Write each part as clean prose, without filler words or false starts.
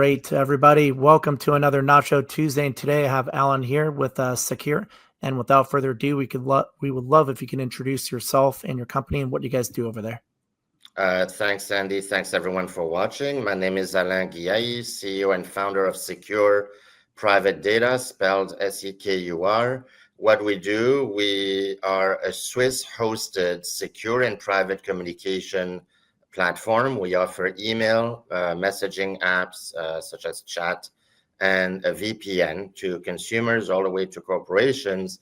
Great, everybody. Welcome to another Nacho Tuesday. And today I have Alain here with Sekur. And without further ado, we would love if you can introduce yourself and your company and what you guys do over there. Thanks, Andy. Thanks, everyone, for watching. My name is Alain Ghiai, CEO and founder of Sekur Private Data, spelled Sekur. What we do, we are a Swiss-hosted secure and private communication platform. We offer email, messaging apps such as chat, and a VPN to consumers all the way to corporations.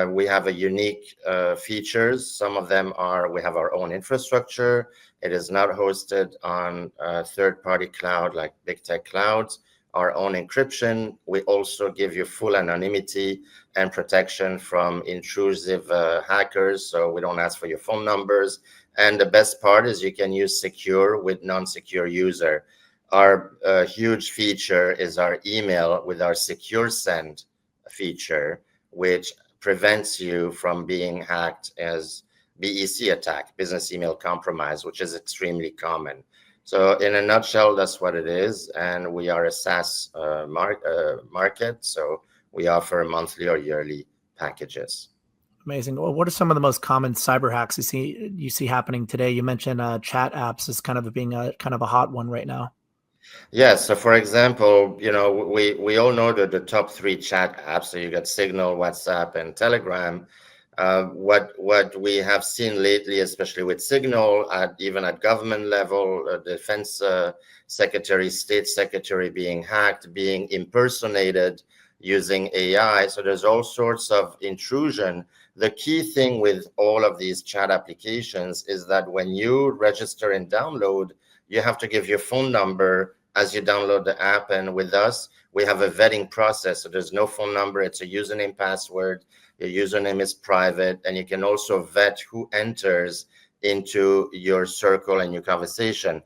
We have a unique features. Some of them are we have our own infrastructure. It is not hosted on third-party cloud like big tech clouds. Our own encryption. We also give you full anonymity and protection from intrusive hackers, so we don't ask for your phone numbers. And the best part is you can use Sekur with non-secure user. Our huge feature is our email with our Secure Send feature, which prevents you from being hacked as BEC attack, business email compromise, which is extremely common. So in a nutshell, that's what it is. And we are a SaaS market. So we offer monthly or yearly packages. Amazing. Well, what are some of the most common cyber hacks you see happening today? You mentioned chat apps as kind of being a hot one right now. Yes. So for example, we all know that the top 3 chat apps. So you got Signal, WhatsApp, and Telegram. What we have seen lately, especially with Signal, even at government level, defense secretary, state secretary being hacked, being impersonated using AI. So there's all sorts of intrusion. The key thing with all of these chat applications is that when you register and download, you have to give your phone number as you download the app. And with us, we have a vetting process. So there's no phone number. It's a username, password. Your username is private. And you can also vet who enters into your circle and your conversation.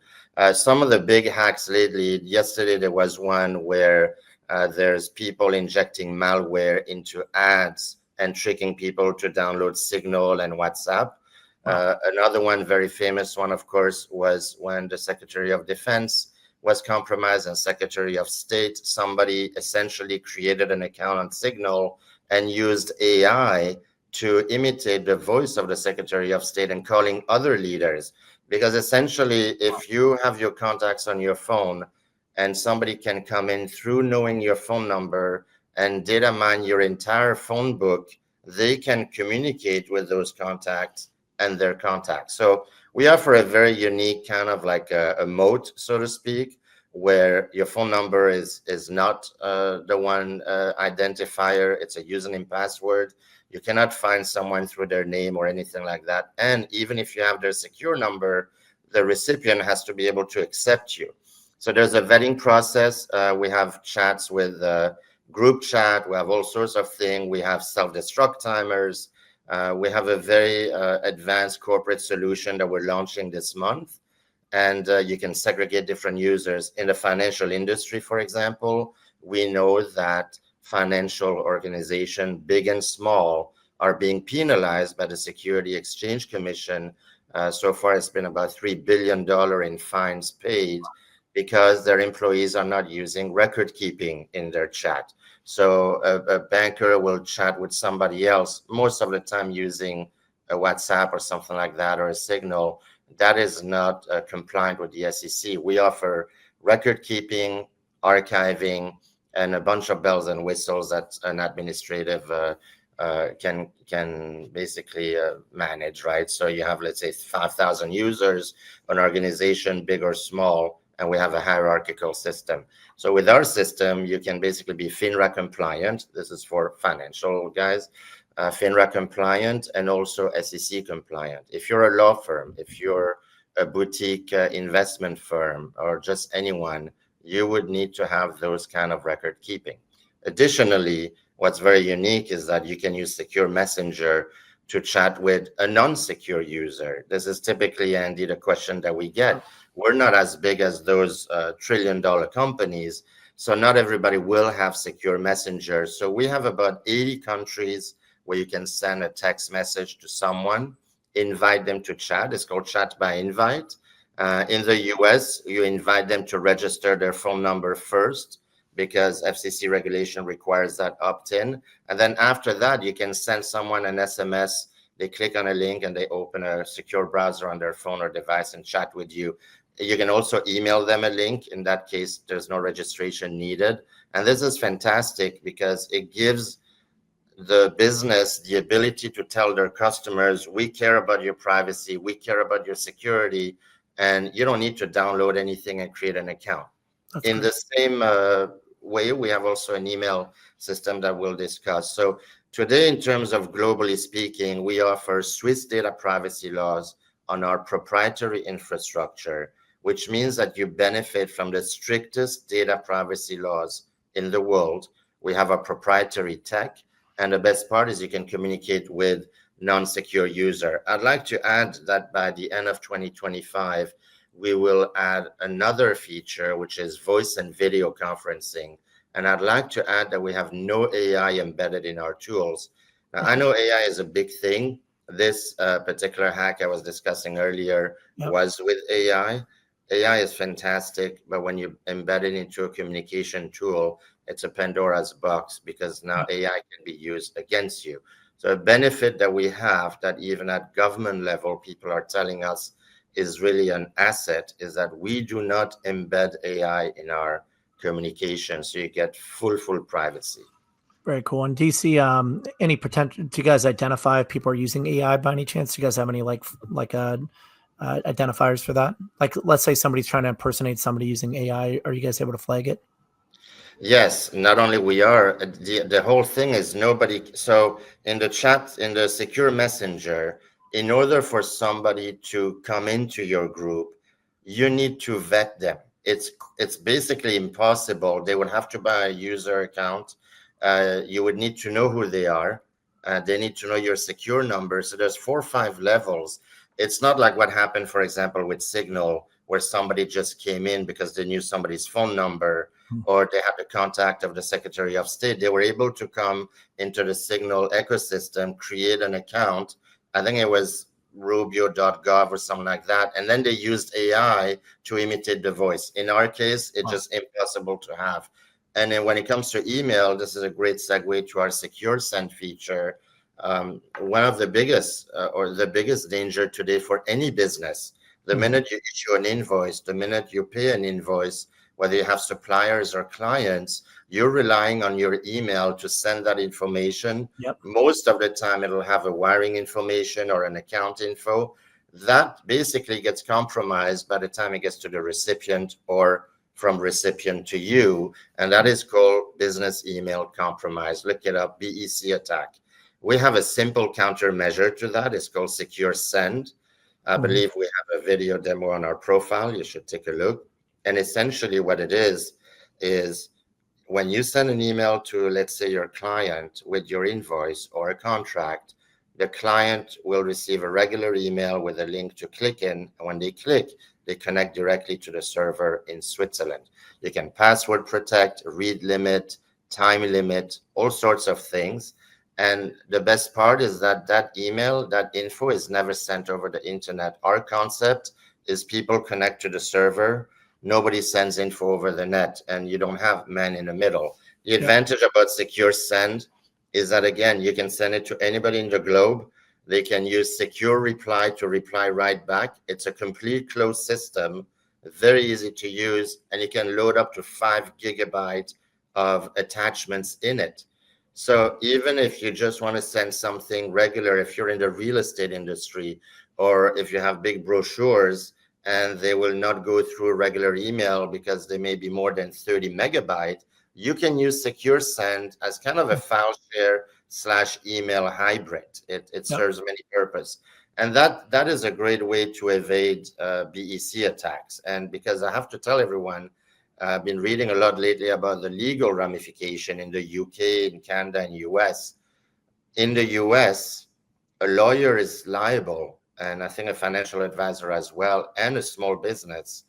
Some of the big hacks lately, yesterday there was one where there's people injecting malware into ads and tricking people to download Signal and WhatsApp. Another one, very famous one, of course, was when the Secretary of Defense was compromised and Secretary of State. Somebody essentially created an account on Signal and used AI to imitate the voice of the Secretary of State and calling other leaders. Because essentially, if you have your contacts on your phone and somebody can come in through knowing your phone number and data mine your entire phone book, they can communicate with those contacts and their contacts. So we offer a very unique kind of like a moat, so to speak, where your phone number is not the one identifier. It's a username, password. You cannot find someone through their name or anything like that. And even if you have their secure number, the recipient has to be able to accept you. So there's a vetting process. We have chats with group chat. We have all sorts of things. We have self-destruct timers. We have a very advanced corporate solution that we're launching this month. And you can segregate different users. In the financial industry, for example, we know that financial organizations, big and small, are being penalized by the Security Exchange Commission. So far, it's been about $3 billion in fines paid because their employees are not using record keeping in their chat. So a banker will chat with somebody else, most of the time using a WhatsApp or something like that, or a Signal. That is not compliant with the SEC. We offer record keeping, archiving, and a bunch of bells and whistles that an administrative can basically manage, right? So you have, let's say, 5,000 users, an organization, big or small, and we have a hierarchical system. So with our system, you can basically be FINRA compliant. This is for financial guys. FINRA compliant and also SEC compliant. If you're a law firm, if you're a boutique investment firm, or just anyone, you would need to have those kind of record keeping. Additionally, what's very unique is that you can use Secure Messenger to chat with a non-secure user. This is typically, Andy, the question that we get. We're not as big as those trillion-dollar companies, so not everybody will have Secure Messenger. So we have about 80 countries where you can send a text message to someone, invite them to chat. It's called chat by invite. In the US, you invite them to register their phone number first because FCC regulation requires that opt-in. And then after that, you can send someone an SMS. They click on a link and they open a secure browser on their phone or device and chat with you. You can also email them a link. In that case, there's no registration needed. And this is fantastic because it gives the business the ability to tell their customers, we care about your privacy, we care about your security, and you don't need to download anything and create an account. That's In great. the same way, we have also an email system that we'll discuss. So today, in terms of globally speaking, we offer Swiss data privacy laws on our proprietary infrastructure, which means that you benefit from the strictest data privacy laws in the world. We have a proprietary tech, and the best part is you can communicate with non-secure user. I'd like to add that by the end of 2025, we will add another feature, which is voice and video conferencing. And I'd like to add that we have no AI embedded in our tools. Now, I know AI is a big thing. This particular hack I was discussing earlier was with AI. AI is fantastic, but when you embed it into a communication tool, it's a Pandora's box because now AI can be used against you. So a benefit that we have that even at government level, people are telling us is really an asset is that we do not embed AI in our communication. So you get full privacy. Very cool. And do you see any potential? Do you guys identify if people are using AI by any chance? Do you guys have any identifiers for that? Like, let's say somebody's trying to impersonate somebody using AI. Are you guys able to flag it? Yes, not only we are, the whole thing is nobody. So in the chat, in the secure messenger, in order for somebody to come into your group, you need to vet them. It's basically impossible. They would have to buy a user account. You would need to know who they are. They need to know your secure number. So there's 4 or 5 levels. It's not like what happened, for example, with Signal, where somebody just came in because they knew somebody's phone number or they had the contact of the Secretary of State. They were able to come into the Signal ecosystem, create an account. I think it was rubio.gov or something like that. And then they used AI to imitate the voice. In our case, it's just impossible to have. And then when it comes to email, this is a great segue to our secure send feature. One of the biggest or the biggest danger today for any business, the minute you issue an invoice, the minute you pay an invoice, whether you have suppliers or clients, you're relying on your email to send that information. Most of the time, it'll have a wiring information or an account info. That basically gets compromised by the time it gets to the recipient or from recipient to you. And that is called business email compromise. Look it up, BEC attack. We have a simple countermeasure to that. It's called Secure Send. I believe we have a video demo on our profile. You should take a look. And essentially what it is when you send an email to, let's say, your client with your invoice or a contract, the client will receive a regular email with a link to click in. And when they click, they connect directly to the server in Switzerland. You can password protect, read limit, time limit, all sorts of things. And the best part is that that email, that info is never sent over the internet. Our concept is people connect to the server. Nobody sends info over the net, and you don't have man in the middle. The advantage about Secure Send is that, again, you can send it to anybody in the globe. They can use Secure Reply to reply right back. It's a complete closed system, very easy to use, and you can load up to 5 gigabytes of attachments in it. So even if you just want to send something regular, if you're in the real estate industry, or if you have big brochures and they will not go through regular email because they may be more than 30 megabytes, you can use Secure Send as kind of a file share / email hybrid. It serves many purposes. And that is a great way to evade BEC attacks. And because I have to tell everyone, I've been reading a lot lately about the legal ramification in the UK, in Canada, and US. In the US, a lawyer is liable, and I think a financial advisor as well, and a small business.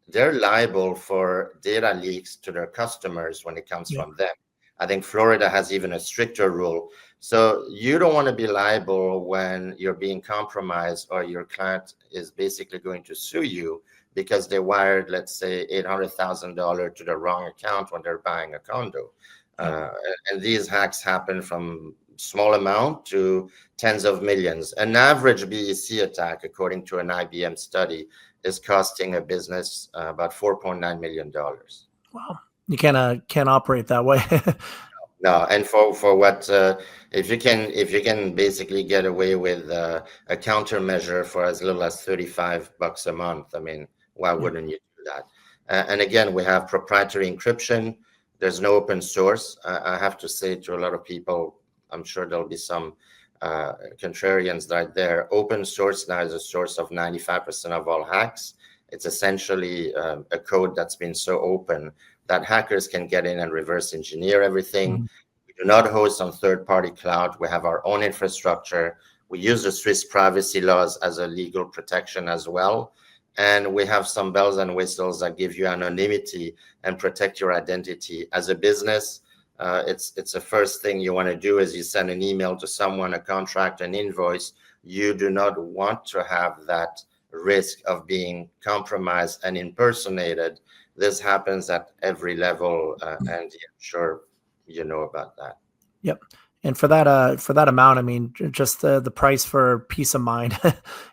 They're liable for data leaks to their customers when it comes from them. I think Florida has even a stricter rule. So you don't want to be liable when you're being compromised or your client is basically going to sue you because they wired, let's say, $800,000 to the wrong account when they're buying a condo. And these hacks happen from small amount to tens of millions. An average BEC attack, according to an IBM study, is costing a business about $4.9 million. Wow. You can't operate that way. No, and for what if you can basically get away with a countermeasure for as little as $35 a month, I mean, why wouldn't you do that? And again, we have proprietary encryption. There's no open source. I have to say to a lot of people, I'm sure there'll be some contrarians right there. Open source now is a source of 95% of all hacks. It's essentially a code that's been so open that hackers can get in and reverse engineer everything. We do not host on third-party cloud. We have our own infrastructure. We use the Swiss privacy laws as a legal protection as well. And we have some bells and whistles that give you anonymity and protect your identity. As a business, it's the first thing you want to do is you send an email to someone, a contract, an invoice. You do not want to have that risk of being compromised and impersonated. This happens at every level, and I'm sure you know about that. Yep. And for that amount, I mean, just the price for peace of mind,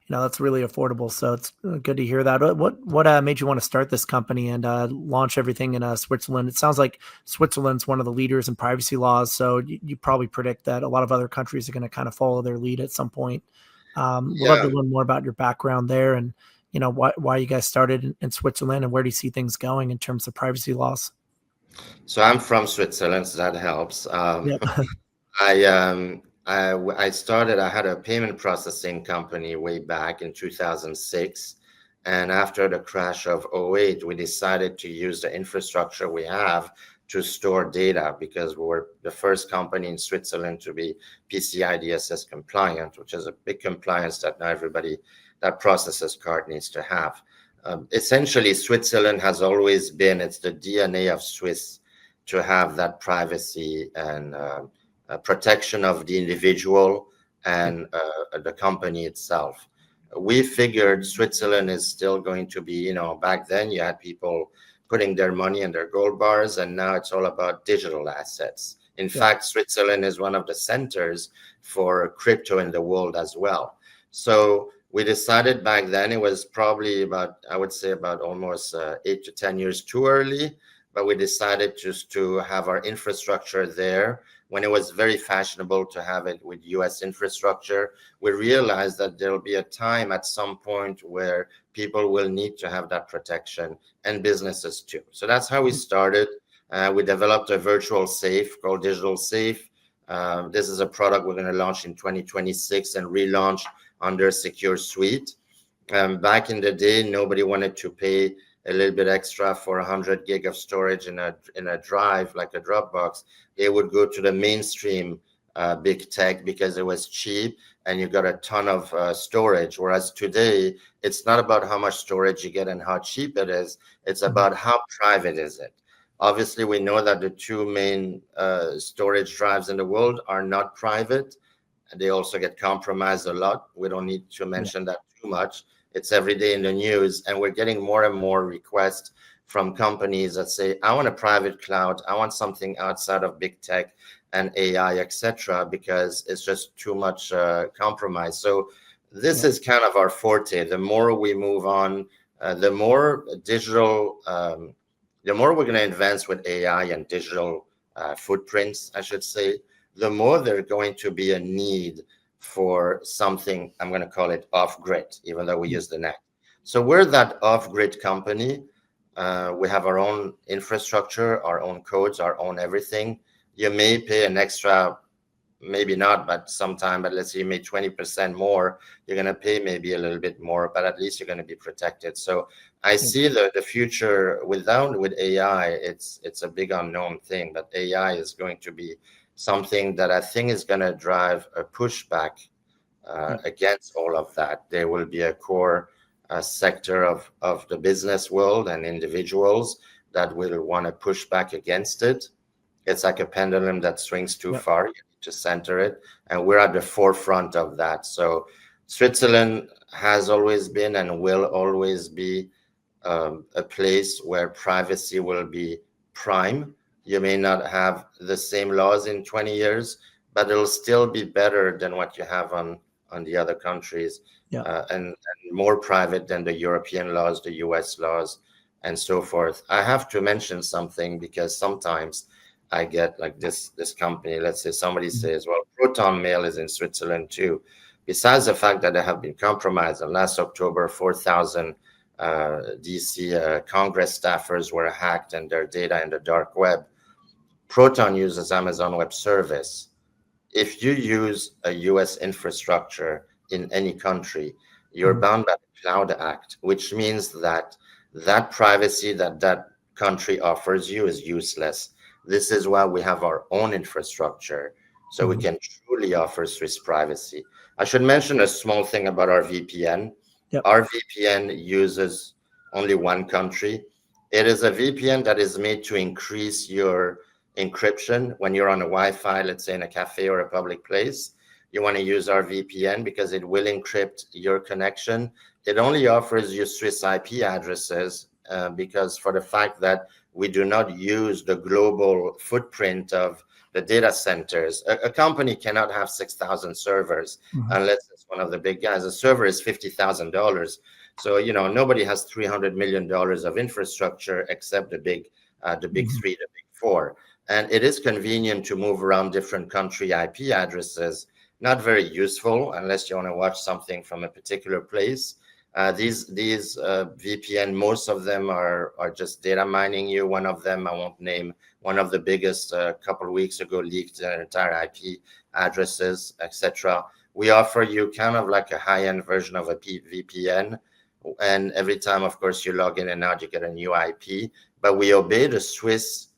that's really affordable. So it's good to hear that. What made you want to start this company and launch everything in Switzerland? It sounds like Switzerland's one of the leaders in privacy laws. So you probably predict that a lot of other countries are going to kind of follow their lead at some point. We'd love to learn more about your background there and why you guys started in Switzerland and where do you see things going in terms of privacy laws? So I'm from Switzerland, so that helps. Yep. I started, I had a payment processing company way back in 2006. And after the crash of 2008, we decided to use the infrastructure we have to store data because we were the first company in Switzerland to be PCI DSS compliant, which is a big compliance that not everybody that processes card needs to have. Essentially, Switzerland has always been, it's the DNA of Swiss to have that privacy and protection of the individual and the company itself. We figured Switzerland is still going to be, back then you had people putting their money in their gold bars, and now it's all about digital assets. In fact, Switzerland is one of the centers for crypto in the world as well. So we decided back then, it was probably about, I would say about almost 8 to 10 years too early, but we decided just to have our infrastructure there. When it was very fashionable to have it with US infrastructure, we realized that there'll be a time at some point where people will need to have that protection and businesses too. So that's how we started. We developed a virtual safe called Digital Safe. This is a product we're going to launch in 2026 and relaunch under Sekur Suite. Back in the day, nobody wanted to pay a little bit extra for 100 gig of storage in a drive like a Dropbox. They would go to the mainstream big tech because it was cheap and you got a ton of storage. Whereas today, it's not about how much storage you get and how cheap it is. It's about how private is it. Obviously, we know that the two main storage drives in the world are not private. They also get compromised a lot. We don't need to mention that too much. It's every day in the news, and we're getting more and more requests from companies that say, I want a private cloud. I want something outside of big tech and AI, etc., because it's just too much compromise. So this is kind of our forte. The more we move on, the more digital, the more we're going to advance with AI and digital footprints, I should say, the more there's going to be a need for something, I'm going to call it off-grid, even though we use the net. So we're that off-grid company. We have our own infrastructure, our own codes, our own everything. You may pay an extra, maybe not, but sometime, but let's say you made 20% more, you're going to pay maybe a little bit more, but at least you're going to be protected. So I see the future with AI, it's a big unknown thing, but AI is going to be something that I think is going to drive a pushback against all of that. There will be a core sector of the business world and individuals that will want to push back against it. It's like a pendulum that swings too far. You need to center it, and we're at the forefront of that. So Switzerland has always been and will always be a place where privacy will be prime. You may not have the same laws in 20 years, but it'll still be better than what you have on the other countries, and more private than the European laws, the US laws, and so forth. I have to mention something because sometimes I get like this company, let's say somebody says, well, Proton Mail is in Switzerland too. Besides the fact that they have been compromised, and last October, 4,000 DC Congress staffers were hacked and their data in the dark web. Proton uses Amazon Web Service. If you use a US infrastructure in any country, you're bound by the Cloud Act, which means that privacy that country offers you is useless. This is why we have our own infrastructure, so we can truly offer Swiss privacy. I should mention a small thing about our VPN. Our VPN uses only one country. It is a VPN that is made to increase your encryption when you're on a Wi-Fi, let's say in a cafe or a public place. You want to use our VPN because it will encrypt your connection. It only offers you Swiss IP addresses because for the fact that we do not use the global footprint of the data centers. A company cannot have 6,000 servers unless it's one of the big guys. A server is $50,000. So, nobody has $300 million of infrastructure except the big three, the big four. And it is convenient to move around different country IP addresses. Not very useful unless you want to watch something from a particular place. These VPN, most of them are just data mining you. One of them, I won't name, one of the biggest a couple of weeks ago leaked their entire IP addresses, etc. We offer you kind of like a high-end version of a VPN. And every time, of course, you log in and out, you get a new IP. But we obey the Swiss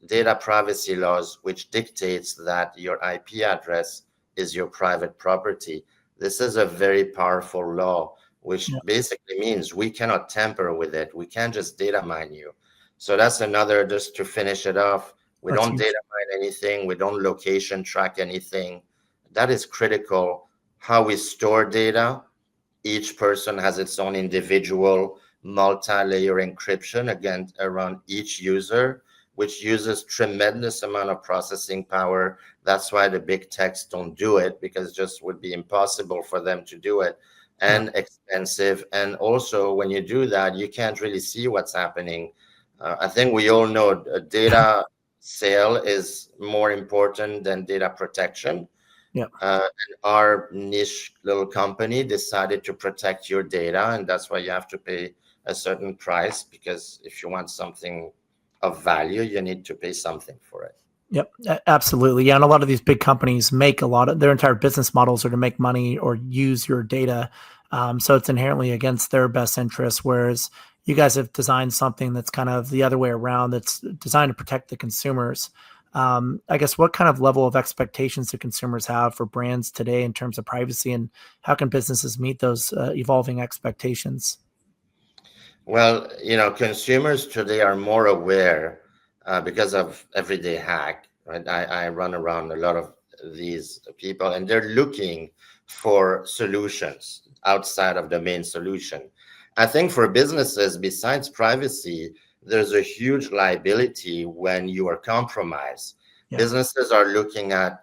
data privacy laws, which dictates that your IP address is your private property. This is a very powerful law, which basically means we cannot tamper with it. We can't just data mine you. So that's another, just to finish it off, we don't data mine anything. We don't location track anything. That is critical. How we store data, each person has its own individual multi-layer encryption, again, around each user, which uses tremendous amount of processing power. That's why the big techs don't do it, because it just would be impossible for them to do it, and expensive. And also, when you do that, you can't really see what's happening. I think we all know data sale is more important than data protection. And our niche little company decided to protect your data, and that's why you have to pay a certain price, because if you want something of value, you need to pay something for it. Yep, absolutely. Yeah, and a lot of these big companies make a lot of their entire business models are to make money or use your data. So it's inherently against their best interests, whereas you guys have designed something that's kind of the other way around, that's designed to protect the consumers. I guess what kind of level of expectations do consumers have for brands today in terms of privacy, and how can businesses meet those evolving expectations? Well, consumers today are more aware because of everyday hack, right? I run around a lot of these people, and they're looking for solutions outside of the main solution. I think for businesses, besides privacy, there's a huge liability when you are compromised. Businesses are looking at,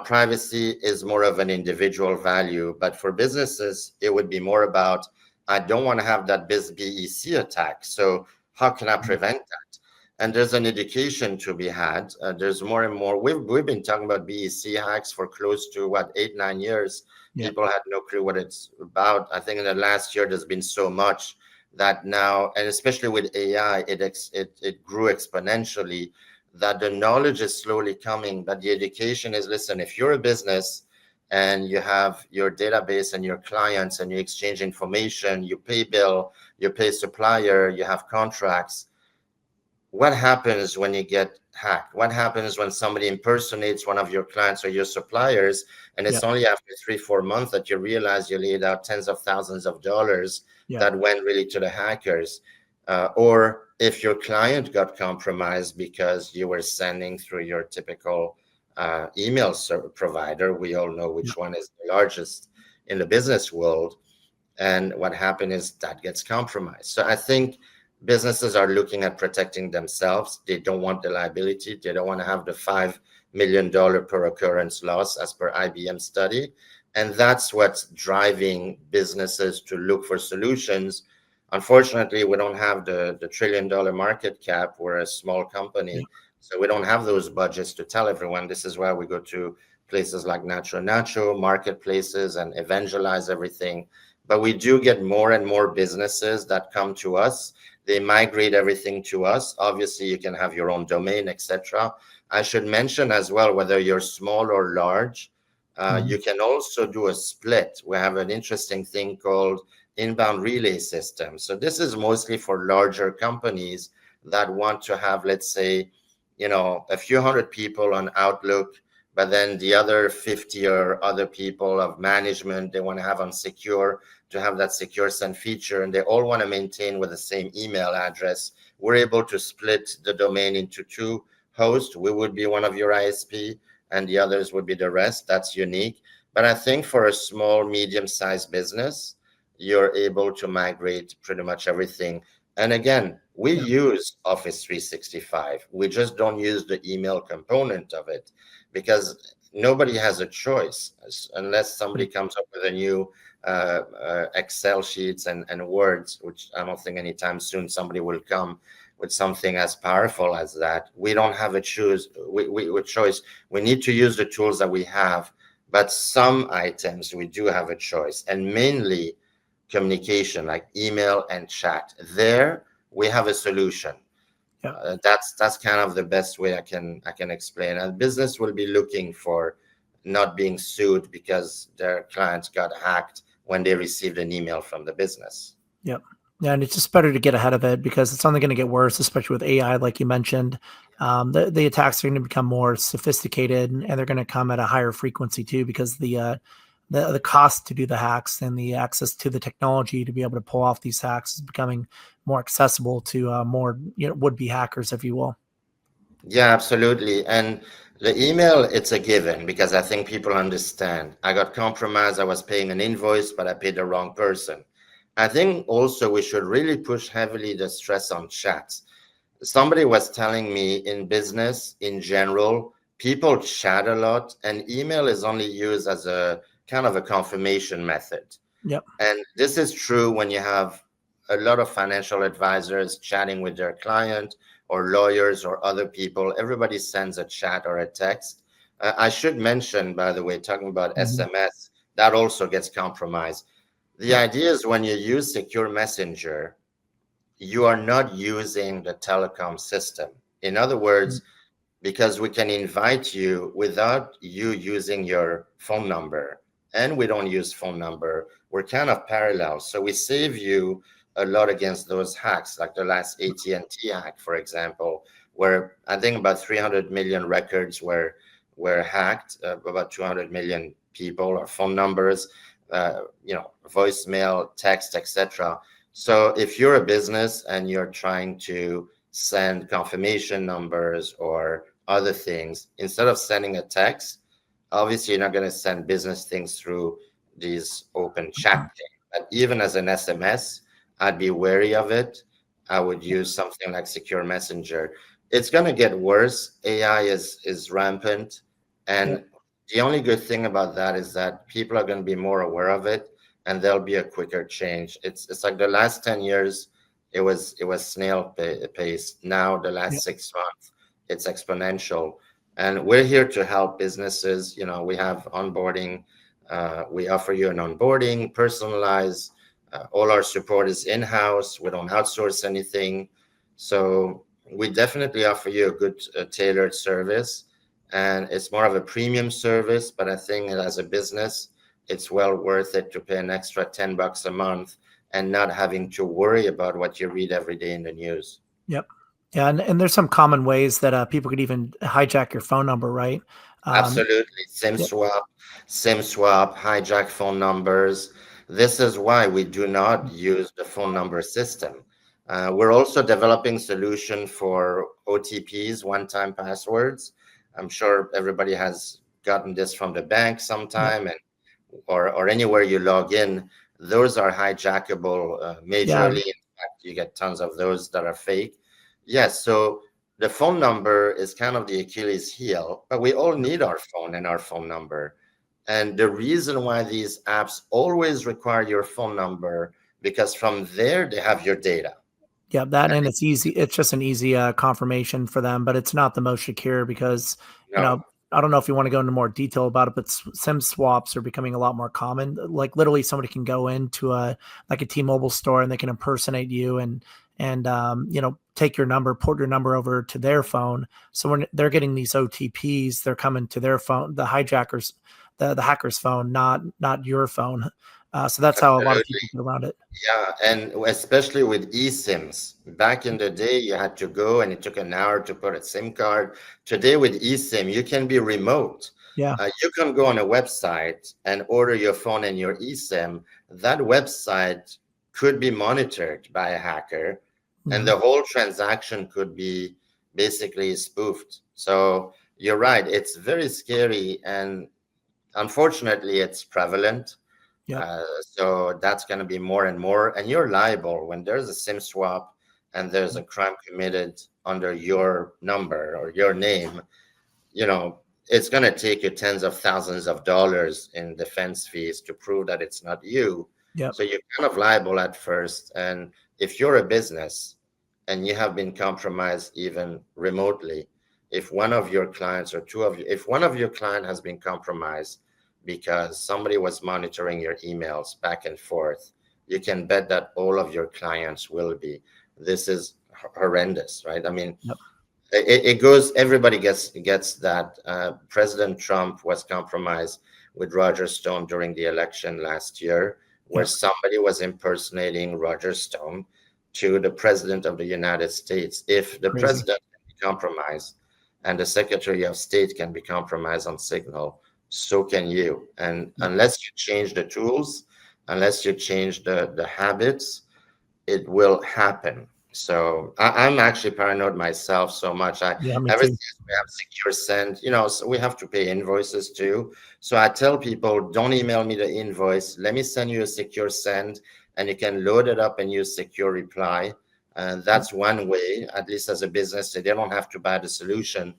privacy is more of an individual value, but for businesses, it would be more about, I don't want to have that BEC attack. So how can I prevent that? And there's an education to be had. There's more and more. We've been talking about BEC hacks for close to 8-9 years. People had no clue what it's about. I think in the last year, there's been so much that now, and especially with AI, it grew exponentially, that the knowledge is slowly coming, but the education is, listen, if you're a business and you have your database and your clients and you exchange information, you pay bill, you pay supplier, you have contracts, what happens when you get hacked? What happens when somebody impersonates one of your clients or your suppliers, and it's only after 3-4 months that you realize you laid out tens of thousands of dollars that went really to the hackers? or if your client got compromised because you were sending through your typical email provider. We all know which one is the largest in the business world. And what happened is that gets compromised. So I think businesses are looking at protecting themselves. They don't want the liability. They don't want to have the $5 million per occurrence loss as per IBM study. And that's what's driving businesses to look for solutions. Unfortunately, we don't have the $1 trillion market cap. We're a small company. So we don't have those budgets to tell everyone. This is why we go to places like NachoNacho, marketplaces, and evangelize everything. But we do get more and more businesses that come to us. They migrate everything to us. Obviously, you can have your own domain, etc. I should mention as well, whether you're small or large, you can also do a split. We have an interesting thing called inbound relay system. So this is mostly for larger companies that want to have, let's say, a few hundred people on Outlook, but then the other 50 or other people of management, they want to have on Sekur, to have that secure send feature, and they all want to maintain with the same email address. We're able to split the domain into two hosts. We would be one of your ISP, and the others would be the rest. That's unique. But I think for a small, medium-sized business, you're able to migrate pretty much everything. And again, we use Office 365. We just don't use the email component of it, because nobody has a choice unless somebody comes up with a new Excel sheets and words, which I don't think anytime soon somebody will come with something as powerful as that. We don't have a choice. We need to use the tools that we have, but some items we do have a choice, and mainly communication like email and chat. There we have a solution. That's kind of the best way I can explain. And business will be looking for not being sued because their clients got hacked when they received an email from the business. Yeah, and it's just better to get ahead of it, because it's only going to get worse, especially with AI, like you mentioned. The attacks are going to become more sophisticated, and they're going to come at a higher frequency too, because the cost to do the hacks and the access to the technology to be able to pull off these hacks is becoming more accessible to more would-be hackers, if you will. Yeah, absolutely. And the email, it's a given, because I think people understand. I got compromised. I was paying an invoice, but I paid the wrong person. I think also we should really push heavily the stress on chats. Somebody was telling me in business in general, people chat a lot, and email is only used as a kind of a confirmation method. And this is true when you have a lot of financial advisors chatting with their client, or lawyers or other people. Everybody sends a chat or a text. I should mention, by the way, talking about SMS, that also gets compromised. The idea is when you use Secure Messenger, you are not using the telecom system. In other words, because we can invite you without you using your phone number, and we don't use phone number, we're kind of parallel. So we save you a lot against those hacks, like the last AT&T hack, for example, where I think about 300 million records were hacked, about 200 million people or phone numbers, voicemail, text, etc. So if you're a business and you're trying to send confirmation numbers or other things, instead of sending a text, obviously you're not going to send business things through these open chat things. But even as an SMS, I'd be wary of it. I would use something like Secure Messenger. It's going to get worse. AI is rampant. And the only good thing about that is that people are going to be more aware of it, and there'll be a quicker change. It's like the last 10 years, it was snail pace. Now the last 6 months, it's exponential. And we're here to help businesses. We have onboarding. We offer you an onboarding, personalized. All our support is in-house. We don't outsource anything. So we definitely offer you a good tailored service. And it's more of a premium service, but I think as a business, it's well worth it to pay an extra $10 a month and not having to worry about what you read every day in the news. Yeah, and there's some common ways that people could even hijack your phone number, right? Absolutely. SIM swap, hijack phone numbers. This is why we do not use the phone number system. We're also developing solution for OTPs, one-time passwords. I'm sure everybody has gotten this from the bank sometime, and or anywhere you log in. Those are hijackable majorly. In fact, you get tons of those that are fake. Yes, so the phone number is kind of the Achilles heel, but we all need our phone and our phone number. And the reason why these apps always require your phone number, because from there they have your data. Yeah, that, and it's easy. It's just an easy confirmation for them, but it's not the most secure because, No. I don't know if you want to go into more detail about it, but SIM swaps are becoming a lot more common. Like literally somebody can go into a T-Mobile store and they can impersonate you and take your number, port your number over to their phone. So when they're getting these OTPs, they're coming to their phone, the hijackers, the hacker's phone, not your phone. So that's how a lot of people get around it. Yeah, and especially with eSIMs. Back in the day, you had to go and it took an hour to put a SIM card. Today with eSIM, you can be remote. Yeah. You can go on a website and order your phone and your eSIM. That website could be monitored by a hacker, and the whole transaction could be basically spoofed. So you're right, it's very scary, and unfortunately, it's prevalent. So that's going to be more and more. And you're liable when there's a SIM swap and there's a crime committed under your number or your name. It's going to take you tens of thousands of dollars in defense fees to prove that it's not you. So you're kind of liable at first. And if you're a business and you have been compromised even remotely, if one of your clients or two of you, if one of your client has been compromised because somebody was monitoring your emails back and forth, you can bet that all of your clients will be. This is horrendous, right? I mean, it goes, everybody gets that. President Trump was compromised with Roger Stone during the election last year, where somebody was impersonating Roger Stone to the president of the United States. If the president can be compromised and the Secretary of State can be compromised on Signal, so can you. And unless you change the tools, unless you change the habits, it will happen. So I'm actually paranoid myself so much. Ever since we have Secure Send, so we have to pay invoices too. So I tell people, don't email me the invoice. Let me send you a Secure Send, and you can load it up and use Secure Reply. And that's one way, at least as a business, so they don't have to buy the solution.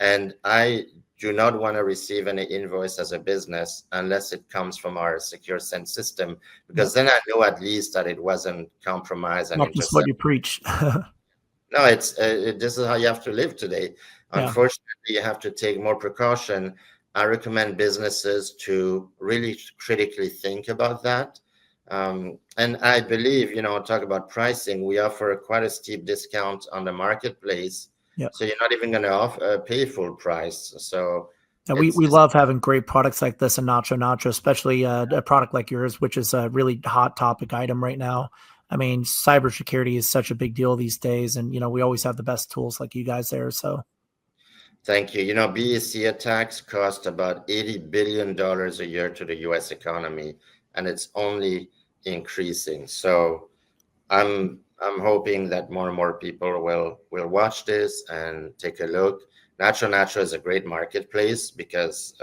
And I do not want to receive any invoice as a business unless it comes from our Secure Send system, because then I know at least that it wasn't compromised. And not just what you preach. No, this is how you have to live today. Unfortunately, you have to take more precaution. I recommend businesses to really critically think about that. And I believe, talk about pricing, we offer quite a steep discount on the marketplace. So you're not even going to pay full price. So we love having great products like this in NachoNacho, especially a product like yours, which is a really hot topic item right now. I mean, cybersecurity is such a big deal these days, and we always have the best tools like you guys there. So thank you. BEC attacks cost about $80 billion a year to the US economy, and it's only increasing. So I'm hoping that more and more people will watch this and take a look. NachoNacho is a great marketplace because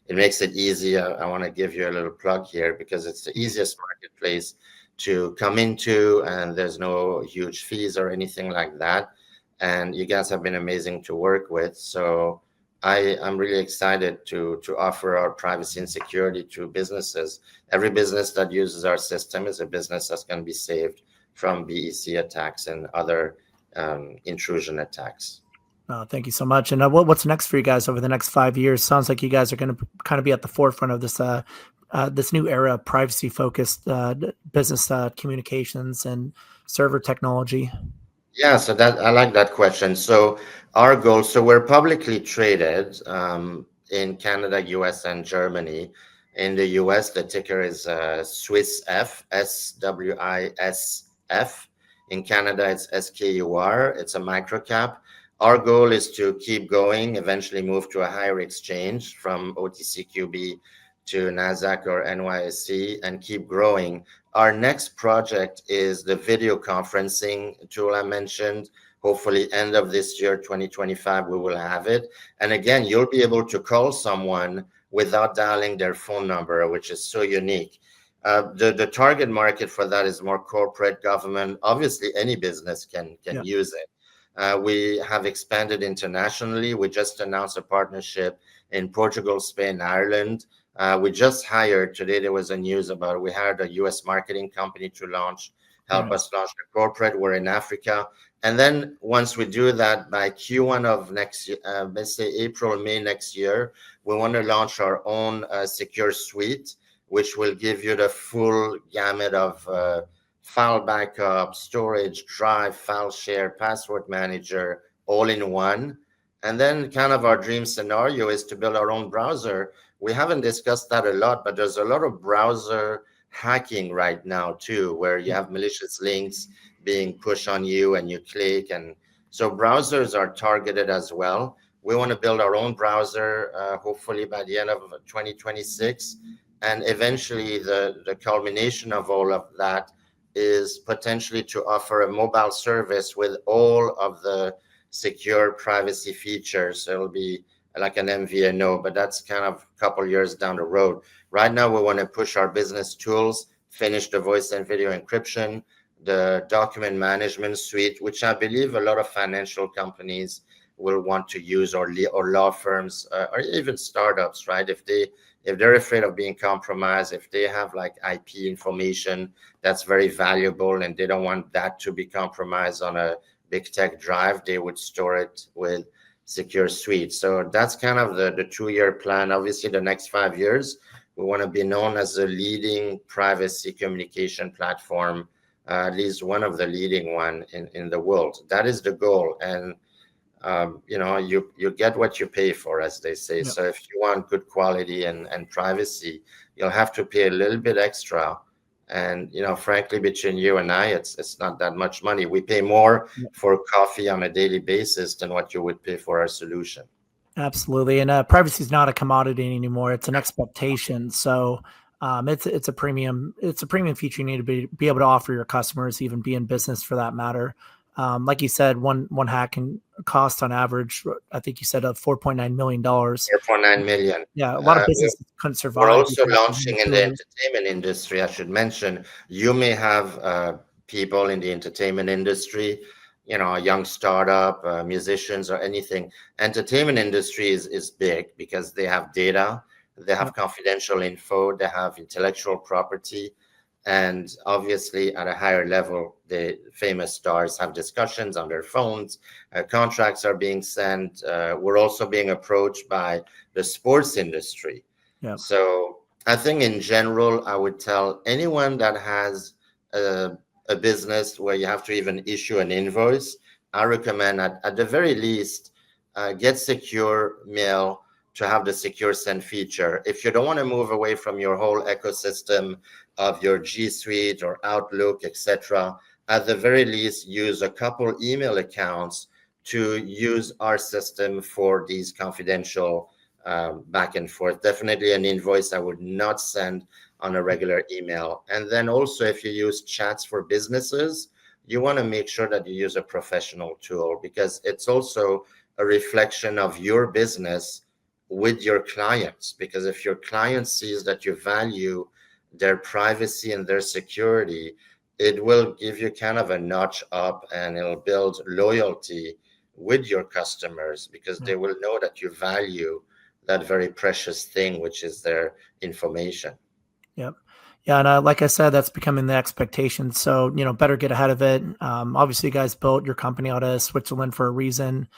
it makes it easy. I want to give you a little plug here because it's the easiest marketplace to come into, and there's no huge fees or anything like that. And you guys have been amazing to work with. So I'm really excited to offer our privacy and security to businesses. Every business that uses our system is a business that's going to be saved from BEC attacks and other intrusion attacks. Thank you so much. And what's next for you guys over the next 5 years? Sounds like you guys are going to kind of be at the forefront of this new era of privacy-focused business communications and server technology. Yeah, so I like that question. So our goal, so we're publicly traded in Canada, US, and Germany. In the US, the ticker is SWISF, SWISF. In Canada, it's SKUR. It's a microcap. Our goal is to keep going, eventually move to a higher exchange from OTCQB to NASDAQ or NYSE and keep growing. Our next project is the video conferencing tool I mentioned. Hopefully end of this year, 2025, we will have it. And again, you'll be able to call someone without dialing their phone number, which is so unique. The target market for that is more corporate, government. Obviously, any business can use it. We have expanded internationally. We just announced a partnership in Portugal, Spain, Ireland. We just hired, today there was a news about it. We hired a US marketing company to help us launch the corporate. We're in Africa. And then once we do that, by Q1 of next year, let's say April, May next year, we want to launch our own secure suite, which will give you the full gamut of file backup, storage, drive, file share, password manager, all in one. And then kind of our dream scenario is to build our own browser. We haven't discussed that a lot, but there's a lot of browser hacking right now too, where you have malicious links being pushed on you and you click. And so browsers are targeted as well. We want to build our own browser, hopefully by the end of 2026. And eventually the culmination of all of that is potentially to offer a mobile service with all of the secure privacy features. It'll be like an MVNO, but that's kind of a couple years down the road. Right now, we want to push our business tools, finish the voice and video encryption, the document management suite, which I believe a lot of financial companies will want to use, or law firms, or even startups, right? If they're afraid of being compromised, if they have like IP information that's very valuable and they don't want that to be compromised on a big tech drive, they would store it with secure suite. So that's kind of the 2-year plan. Obviously, the next 5 years, we want to be known as a leading privacy communication platform, at least one of the leading one in the world. That is the goal. And you get what you pay for, as they say. Yep. So if you want good quality and privacy, you'll have to pay a little bit extra. And, frankly, between you and I, it's not that much money. We pay more for coffee on a daily basis than what you would pay for our solution. Absolutely. And privacy is not a commodity anymore. It's an expectation. So it's a premium feature you need to be able to offer your customers, even be in business for that matter. Like you said, one hack can cost on average, I think you said, $4.9 million. $4.9 million. Yeah, a lot of businesses couldn't survive. We're also launching in the entertainment industry. I should mention, you may have people in the entertainment industry, a young startup, musicians or anything. Entertainment industry is big because they have data, they have confidential info, they have intellectual property. And obviously, at a higher level, the famous stars have discussions on their phones. Contracts are being sent. We're also being approached by the sports industry. Yeah. So I think in general, I would tell anyone that has a business where you have to even issue an invoice, I recommend at the very least, get secure mail to have the secure send feature. If you don't want to move away from your whole ecosystem of your G Suite or Outlook, etc., at the very least, use a couple email accounts to use our system for these confidential back and forth. Definitely an invoice I would not send on a regular email. And then also, if you use chats for businesses, you want to make sure that you use a professional tool, because it's also a reflection of your business with your clients. Because if your client sees that you value their privacy and their security, it will give you kind of a notch up, and it'll build loyalty with your customers, because they will know that you value that very precious thing, which is their information. Yep. Yeah. And like I said, that's becoming the expectation. So, better get ahead of it. Obviously, you guys built your company out of Switzerland for a reason.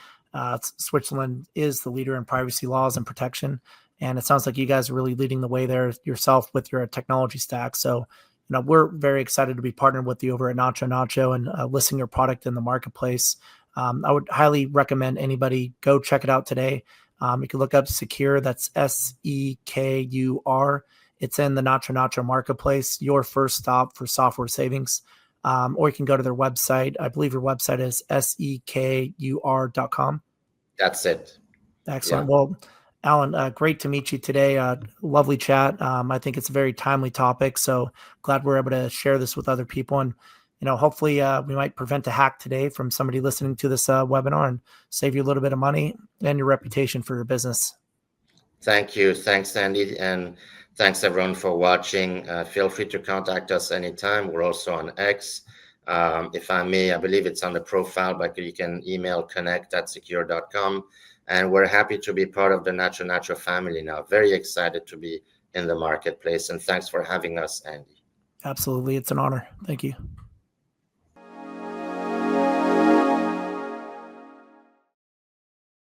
Switzerland is the leader in privacy laws and protection. And it sounds like you guys are really leading the way there yourself with your technology stack. So, we're very excited to be partnered with you over at NachoNacho and listing your product in the marketplace. I would highly recommend anybody go check it out today. You can look up Sekur, that's Sekur. It's in the NachoNacho marketplace, your first stop for software savings. Or you can go to their website. I believe your website is sekur.com. That's it. Excellent. Yeah. Well, Alan, great to meet you today. Lovely chat. I think it's a very timely topic, so glad we're able to share this with other people. And hopefully, we might prevent a hack today from somebody listening to this webinar and save you a little bit of money and your reputation for your business. Thank you. Thanks, Andy. And thanks, everyone, for watching. Feel free to contact us anytime. We're also on X. If I may, I believe it's on the profile, but you can email connect@sekur.com. And we're happy to be part of the NachoNacho family now. Very excited to be in the marketplace. And thanks for having us, Andy. Absolutely. It's an honor. Thank you.